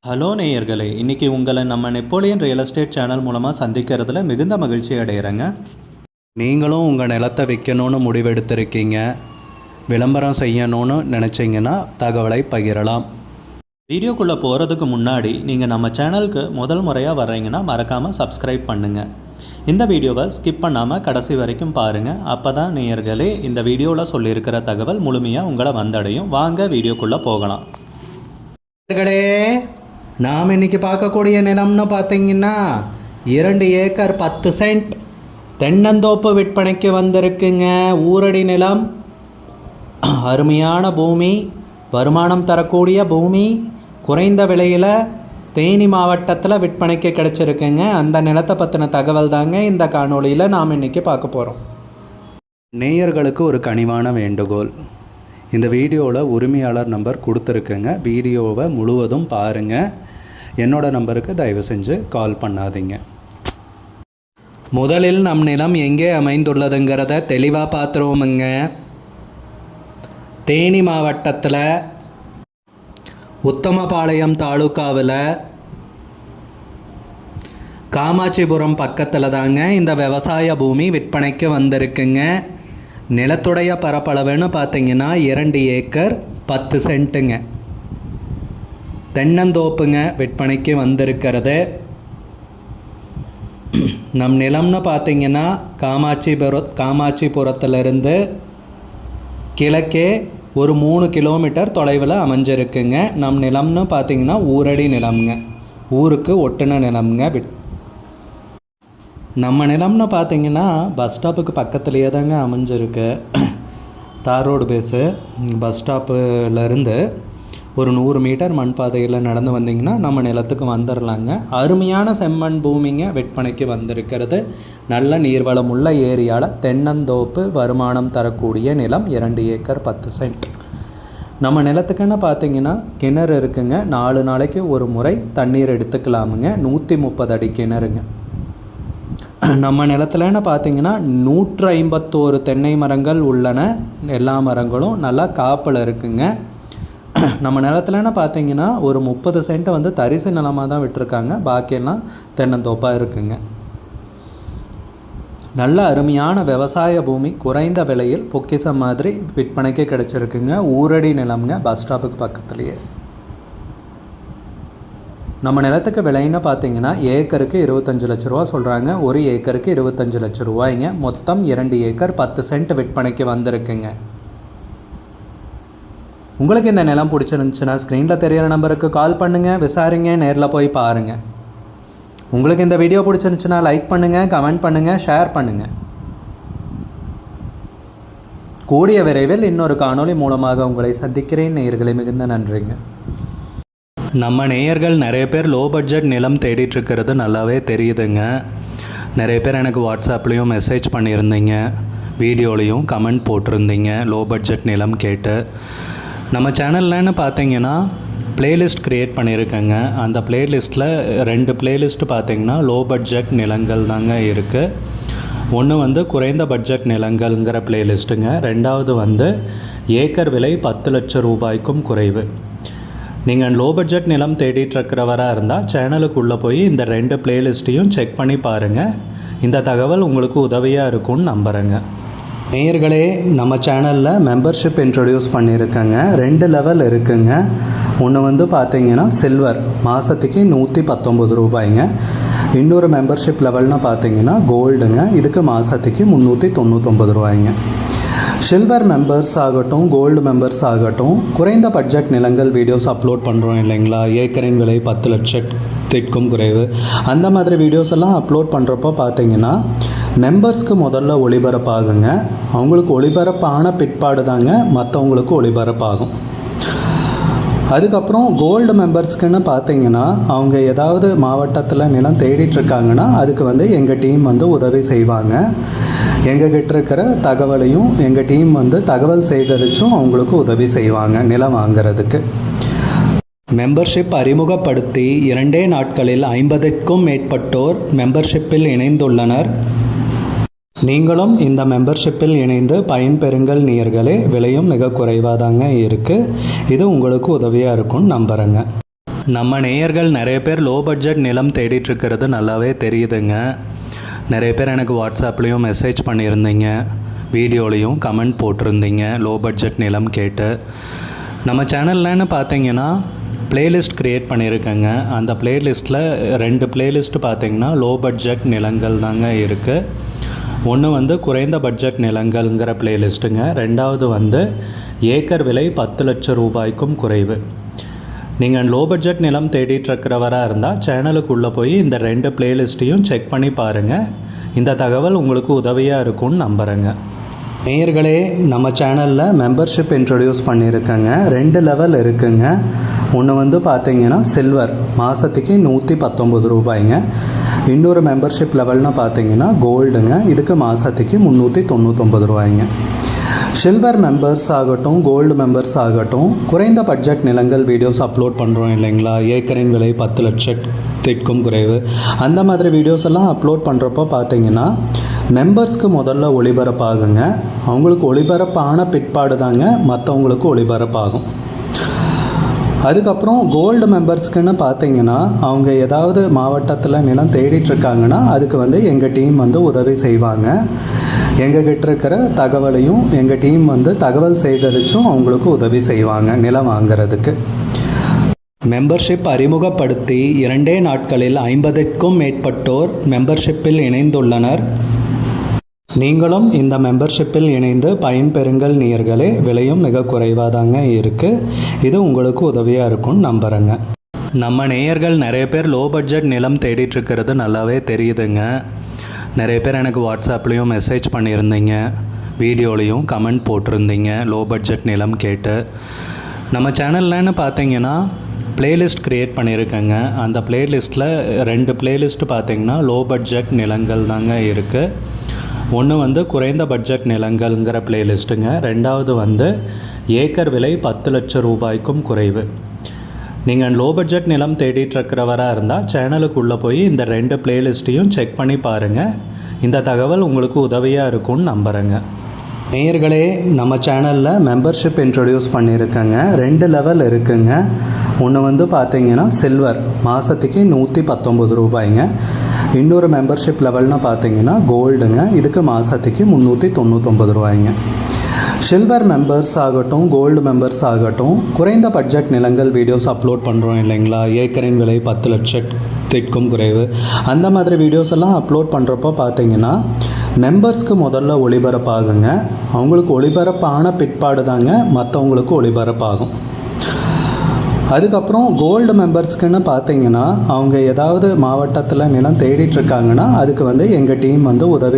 Hello நேயர்களே, இன்றைக்கி உங்களை நம்ம நெப்போலியன் ரியல் எஸ்டேட் சேனல் மூலமாக சந்திக்கிறதுல மிகுந்த மகிழ்ச்சி அடைகிறேங்க. நீங்களும் உங்கள் நிலத்தை விற்கணும்னு முடிவெடுத்திருக்கீங்க, விளம்பரம் செய்யணும்னு நினச்சிங்கன்னா தகவலை பகிரலாம். வீடியோக்குள்ளே போகிறதுக்கு முன்னாடி நீங்கள் நம்ம சேனலுக்கு முதல் முறையாக வர்றீங்கன்னா மறக்காமல் சப்ஸ்கிரைப் பண்ணுங்கள். இந்த வீடியோவை ஸ்கிப் பண்ணாமல் கடைசி வரைக்கும் பாருங்கள். அப்போ தான் நேயர்களே இந்த வீடியோவில் சொல்லியிருக்கிற தகவல் முழுமையாக உங்களை வந்தடையும். வாங்க வீடியோக்குள்ளே போகலாம். நாம் இன்றைக்கி பார்க்கக்கூடிய நிலம்னு பார்த்தீங்கன்னா 2 ஏக்கர் 10 சென்ட் தென்னந்தோப்பு விற்பனைக்கு வந்திருக்குங்க. ஊரடி நிலம், அருமையான பூமி, வருமானம் தரக்கூடிய பூமி, குறைந்த விலையில் தேனி மாவட்டத்தில் விற்பனைக்கு கிடச்சிருக்குங்க. அந்த நிலத்தை பற்றின தகவல் தாங்க இந்த காணொளியில் நாம் இன்றைக்கி பார்க்க போகிறோம். நேயர்களுக்கு ஒரு கனிவான வேண்டுகோள், இந்த வீடியோவில் உரிமையாளர் நம்பர் கொடுத்துருக்குங்க. வீடியோவை முழுவதும் பாருங்கள். என்னோட நம்பருக்கு தயவு செஞ்சு கால் பண்ணாதீங்க. முதலில் நம் நிலம் எங்கே அமைந்துள்ளதுங்கிறத தெளிவாக பார்த்துருவோமுங்க. தேனி மாவட்டத்தில் உத்தமபாளையம் தாலுக்காவில் காமாட்சிபுரம் பக்கத்தில் தாங்க இந்த விவசாய பூமி விற்பனைக்கு வந்திருக்குங்க. நிலத்துடைய பரப்பளவுன்னு பார்த்தீங்கன்னா 2 ஏக்கர் 10 சென்ட்டுங்க. தென்னந்தோப்புங்க விற்பனைக்கு வந்திருக்கிறது. நம் நிலம்னு பார்த்தீங்கன்னா காமாட்சிபுரத்திலிருந்து கிழக்கே ஒரு 3 கிலோமீட்டர் தொலைவில் அமைஞ்சிருக்குங்க. நம் நிலம்னு பார்த்தீங்கன்னா ஊரடி நிலம்ங்க, ஊருக்கு ஒட்டுன நிலம்ங்க. நம்ம நிலம்னு பார்த்தீங்கன்னா பஸ் ஸ்டாப்புக்கு பக்கத்துலேயே தாங்க அமைஞ்சிருக்கு. தார் ரோடு பேஸு பஸ் ஸ்டாப்புலேருந்து ஒரு 100 மீட்டர் மண் பாதையில் நடந்து வந்தீங்கன்னா நம்ம நிலத்துக்கு வந்துடலாங்க. அருமையான செம்மண் பூமிங்க விற்பனைக்கு வந்திருக்கிறது. நல்ல நீர்வளம் உள்ள ஏரியாவில் தென்னந்தோப்பு, வருமானம் தரக்கூடிய நிலம், 2 ஏக்கர் 10 சென்ட். நம்ம நிலத்துக்குன்னு பார்த்தீங்கன்னா கிணறு இருக்குங்க. 4 நாளைக்கு ஒரு முறை தண்ணீர் எடுத்துக்கலாமுங்க. 130 அடி கிணறுங்க. நம்ம நிலத்துலன்னு பார்த்தீங்கன்னா 151 தென்னை மரங்கள் உள்ளன. எல்லா மரங்களும் நல்லா காப்பில் இருக்குங்க. நம்ம நிலத்துலன்னு பார்த்தீங்கன்னா ஒரு 30 சென்ட் வந்து தரிசு நிலமாக தான் விட்டுருக்காங்க. பாக்கியெல்லாம் தென்னந்தோப்பாக இருக்குங்க. நல்ல அருமையான விவசாய பூமி, குறைந்த விலையில் பொக்கிஷம் மாதிரி விற்பனைக்கு கிடச்சிருக்குங்க. ஊரடி நிலம்ங்க, பஸ் ஸ்டாப்புக்கு பக்கத்துலேயே. நம்ம நிலத்துக்கு விலைன்னு பார்த்தீங்கன்னா ஏக்கருக்கு 25 லட்ச ரூபா சொல்கிறாங்க. ஒரு ஏக்கருக்கு 25 லட்ச ரூபாய்ங்க. மொத்தம் 2 ஏக்கர் 10 சென்ட் விற்பனைக்கு வந்திருக்குங்க. உங்களுக்கு இந்த நிலம் பிடிச்சிருந்துச்சுன்னா ஸ்க்ரீனில் தெரியிற நம்பருக்கு கால் பண்ணுங்கள், விசாரிங்க, நேரில் போய் பாருங்கள். உங்களுக்கு இந்த வீடியோ பிடிச்சிருந்துச்சுன்னா லைக் பண்ணுங்கள், கமெண்ட் பண்ணுங்கள், ஷேர் பண்ணுங்கள். கூடிய விரைவில் இன்னொரு காணொளி மூலமாக உங்களை சந்திக்கிறேன். நேயர்களே, மிகுந்த நன்றிங்க. நம்ம நேயர்கள் நிறைய பேர் லோ பட்ஜெட் நிலம் தேடிட்டுருக்கிறது நல்லாவே தெரியுதுங்க. நிறைய பேர் எனக்கு வாட்ஸ்அப்லேயும் மெசேஜ் பண்ணியிருந்தீங்க, வீடியோலையும் கமெண்ட் போட்டிருந்தீங்க லோ பட்ஜெட் நிலம் கேட்டு. நம்ம சேனல்லன்னு பார்த்தீங்கன்னா ப்ளேலிஸ்ட் க்ரியேட் பண்ணியிருக்கேங்க. அந்த ப்ளேலிஸ்ட்டில் 2 ப்ளேலிஸ்ட்டு பார்த்தீங்கன்னா லோ பட்ஜெட் நிலங்கள் தாங்க இருக்குது. ஒன்று வந்து குறைந்த பட்ஜெட் நிலங்கள்ங்கிற ப்ளேலிஸ்ட்டுங்க. 2வது வந்து ஏக்கர் விலை 10 லட்சம் ரூபாய்க்கும் குறைவு. நீங்கள் லோ பட்ஜெட் நிலம் தேடிட்டுருக்கிறவராக இருந்தால் சேனலுக்குள்ளே போய் இந்த 2 ப்ளேலிஸ்ட்டையும் செக் பண்ணி பாருங்கள். இந்த தகவல் உங்களுக்கு உதவியாக இருக்கும்னு நம்புகிறேங்க. நேயர்களே, நம்ம சேனலில் மெம்பர்ஷிப் இன்ட்ரடியூஸ் பண்ணியிருக்கேங்க. 2 லெவல் இருக்குங்க. ஒன்று வந்து பார்த்தீங்கன்னா சில்வர், மாதத்துக்கு 119 ரூபாய்ங்க. இன்னொரு மெம்பர்ஷிப் லெவல்னு பார்த்தீங்கன்னா கோல்டுங்க. இதுக்கு மாதத்துக்கு 399 ரூபாய்ங்க. சில்வர் மெம்பர்ஸ் ஆகட்டும், கோல்டு மெம்பர்ஸ் ஆகட்டும், குறைந்த பட்ஜெட் நிலங்கள் வீடியோஸ் அப்லோட் பண்ணுறோம் இல்லைங்களா, ஏக்கரின் விலை 10 லட்சத்திற்கும் குறைவு, அந்த மாதிரி வீடியோஸ் எல்லாம் அப்லோட் பண்ணுறப்போ பார்த்தீங்கன்னா மெம்பர்ஸ்க்கு முதல்ல ஒளிபரப்பாகுங்க. அவங்களுக்கு ஒளிபரப்பான பிற்பாடு தாங்க மற்றவங்களுக்கு ஒளிபரப்பாகும். அதுக்கப்புறம் கோல்டு மெம்பர்ஸ்க்குன்னு பார்த்தீங்கன்னா அவங்க ஏதாவது மாவட்டத்தில் நிலம் தேடிட்டுருக்காங்கன்னா அதுக்கு வந்து எங்கள் டீம் வந்து உதவி செய்வாங்க. எங்ககிட்ட இருக்கிற தகவலையும் எங்கள் டீம் வந்து தகவல் சேகரித்தும் அவங்களுக்கு உதவி செய்வாங்க நிலம் வாங்கிறதுக்கு. மெம்பர்ஷிப் அறிமுகப்படுத்தி 2 நாட்களில் 50க்கும் மேற்பட்டோர் மெம்பர்ஷிப்பில் இணைந்துள்ளனர். நீங்களும் இந்த மெம்பர்ஷிப்பில் இணைந்து பயன்பெறுங்கள் நேயர்களே. விலையும் மிக குறைவாக தாங்க இருக்குது. இது உங்களுக்கு உதவியாக இருக்கும்னு நம்புகிறேங்க. நம்ம நேயர்கள் நிறைய பேர் லோ பட்ஜெட் நிலம் தேடிட்டுருக்கிறது நல்லாவே தெரியுதுங்க. நிறைய பேர் எனக்கு வாட்ஸ்அப்லேயும் மெசேஜ் பண்ணியிருந்தீங்க, வீடியோலையும் கமெண்ட் போட்டிருந்தீங்க லோ பட்ஜெட் நிலம் கேட்டு. நம்ம சேனல்லன்னு பார்த்தீங்கன்னா பிளேலிஸ்ட் க்ரியேட் பண்ணியிருக்கேங்க. அந்த பிளேலிஸ்ட்டில் 2 பிளேலிஸ்ட்டு பார்த்தீங்கன்னா லோ பட்ஜெட் நிலங்கள் தாங்க இருக்குது. ஒன்று வந்து குறைந்த பட்ஜெட் நிலங்கள்ங்கிற பிளேலிஸ்ட்டுங்க. ரெண்டாவது வந்து ஏக்கர் விலை 10 லட்சம் ரூபாய்க்கும் குறைவு. நீங்கள் லோ பட்ஜெட் நிலம் தேடிட்டுருக்கிறவராக இருந்தால் சேனலுக்குள்ளே போய் இந்த 2 பிளேலிஸ்ட்டையும் செக் பண்ணி பாருங்கள். இந்த தகவல் உங்களுக்கு உதவியாக இருக்கும்னு நம்புகிறேங்க. நேயர்களே, நம்ம சேனலில் மெம்பர்ஷிப் இன்ட்ரடியூஸ் பண்ணியிருக்கேங்க. 2 லெவல் இருக்குங்க. ஒன்று வந்து பார்த்தீங்கன்னா சில்வர், மாதத்துக்கு 119 ரூபாய்ங்க. இன்னொரு மெம்பர்ஷிப் லெவல்னு பார்த்தீங்கன்னா கோல்டுங்க, இதுக்கு மாதத்துக்கு 399 ரூபாய்ங்க. சில்வர் மெம்பர்ஸ் ஆகட்டும், கோல்டு மெம்பர்ஸ் ஆகட்டும், குறைந்த பட்ஜெட் நிலங்கள் வீடியோஸ் அப்லோட் பண்ணுறோம் இல்லைங்களா, ஏக்கரின் விலை 10 லட்சத்திற்கும் குறைவு, அந்த மாதிரி வீடியோஸ் எல்லாம் அப்லோட் பண்ணுறப்போ பார்த்தீங்கன்னா மெம்பர்ஸ்க்கு முதல்ல ஒளிபரப்பாகுங்க. அவங்களுக்கு ஒளிபரப்பான பிற்பாடு தாங்க மற்றவங்களுக்கு ஒளிபரப்பாகும். அதுக்கப்புறம் கோல்டு மெம்பர்ஸ்க்குன்னு பார்த்தீங்கன்னா அவங்க ஏதாவது மாவட்டத்தில் நிலம் தேடிட்டுருக்காங்கன்னா அதுக்கு வந்து எங்கள் டீம் வந்து உதவி செய்வாங்க. எங்ககிட்ட இருக்கிற தகவலையும் எங்கள் டீம் வந்து தகவல் சேகரித்தும் அவங்களுக்கு உதவி செய்வாங்க நிலம் வாங்கிறதுக்கு. மெம்பர்ஷிப் அறிமுகப்படுத்தி 2 நாட்களில் 50க்கும் மேற்பட்டோர் மெம்பர்ஷிப்பில் இணைந்துள்ளனர். நீங்களும் இந்த மெம்பர்ஷிப்பில் இணைந்து பயன்பெறுங்கள் நேயர்களே. விலையும் மிக குறைவாக தாங்க இருக்குது. இது உங்களுக்கு உதவியாக இருக்கும்னு நம்புகிறேங்க. நம்ம நேயர்கள் நிறைய பேர் லோ பட்ஜெட் நிலம் தேடிட்டுருக்கிறது நல்லாவே தெரியுதுங்க. நிறைய பேர் எனக்கு வாட்ஸ்அப்லேயும் மெசேஜ் பண்ணியிருந்தீங்க, வீடியோலையும் கமெண்ட் போட்டிருந்தீங்க லோ பட்ஜெட் நிலம் கேட்டு. நம்ம சேனல்லன்னு பார்த்தீங்கன்னா பிளேலிஸ்ட் க்ரியேட் பண்ணியிருக்கேங்க. அந்த பிளேலிஸ்ட்டில் 2 பிளேலிஸ்ட்டு பார்த்தீங்கன்னா லோ பட்ஜெட் நிலங்கள் தாங்க இருக்குது. ஒன்று வந்து குறைந்த பட்ஜெட் நிலங்கள்ங்கிற பிளேலிஸ்ட்டுங்க. ரெண்டாவது வந்து ஏக்கர் விலை 10 லட்சம் ரூபாய்க்கும் குறைவு. நீங்கள் லோ பட்ஜெட் நிலம் தேடிட்டுருக்கிறவராக இருந்தால் சேனலுக்குள்ளே போய் இந்த 2 பிளேலிஸ்ட்டையும் செக் பண்ணி பாருங்கள். இந்த தகவல் உங்களுக்கு உதவியாக இருக்கும்னு நம்புகிறேங்க. நேயர்களே, நம்ம சேனலில் மெம்பர்ஷிப் இன்ட்ரடியூஸ் பண்ணியிருக்கேங்க. 2 லெவல் இருக்குங்க. ஒன்று வந்து பார்த்தீங்கன்னா சில்வர், மாதத்துக்கு 119 ரூபாய்ங்க. இன்னொரு மெம்பர்ஷிப் லெவல்னு பார்த்தீங்கன்னா கோல்டுங்க, இதுக்கு மாதத்துக்கு 399 ரூபாய்ங்க. சில்வர் மெம்பர்ஸ் ஆகட்டும், கோல்டு மெம்பர்ஸ் ஆகட்டும், குறைந்த பட்ஜெட் நிலங்கள் வீடியோஸ் அப்லோட் பண்ணுறோம் இல்லைங்களா, ஏக்கரின் விலை 10 லட்சத்திற்கும் குறைவு, அந்த மாதிரி வீடியோஸ் எல்லாம் அப்லோட் பண்ணுறப்போ பார்த்தீங்கன்னா மெம்பர்ஸ்க்கு முதல்ல ஒளிபரப்பாகுங்க. அவங்களுக்கு ஒளிபரப்பான பிற்பாடு தாங்க மற்றவங்களுக்கு ஒளிபரப்பாகும். அதுக்கப்புறம் கோல்டு மெம்பர்ஸ்க்குன்னு பார்த்தீங்கன்னா அவங்க ஏதாவது மாவட்டத்தில் நிலம் தேடிட்டுருக்காங்கன்னா அதுக்கு வந்து எங்கள் டீம் வந்து உதவி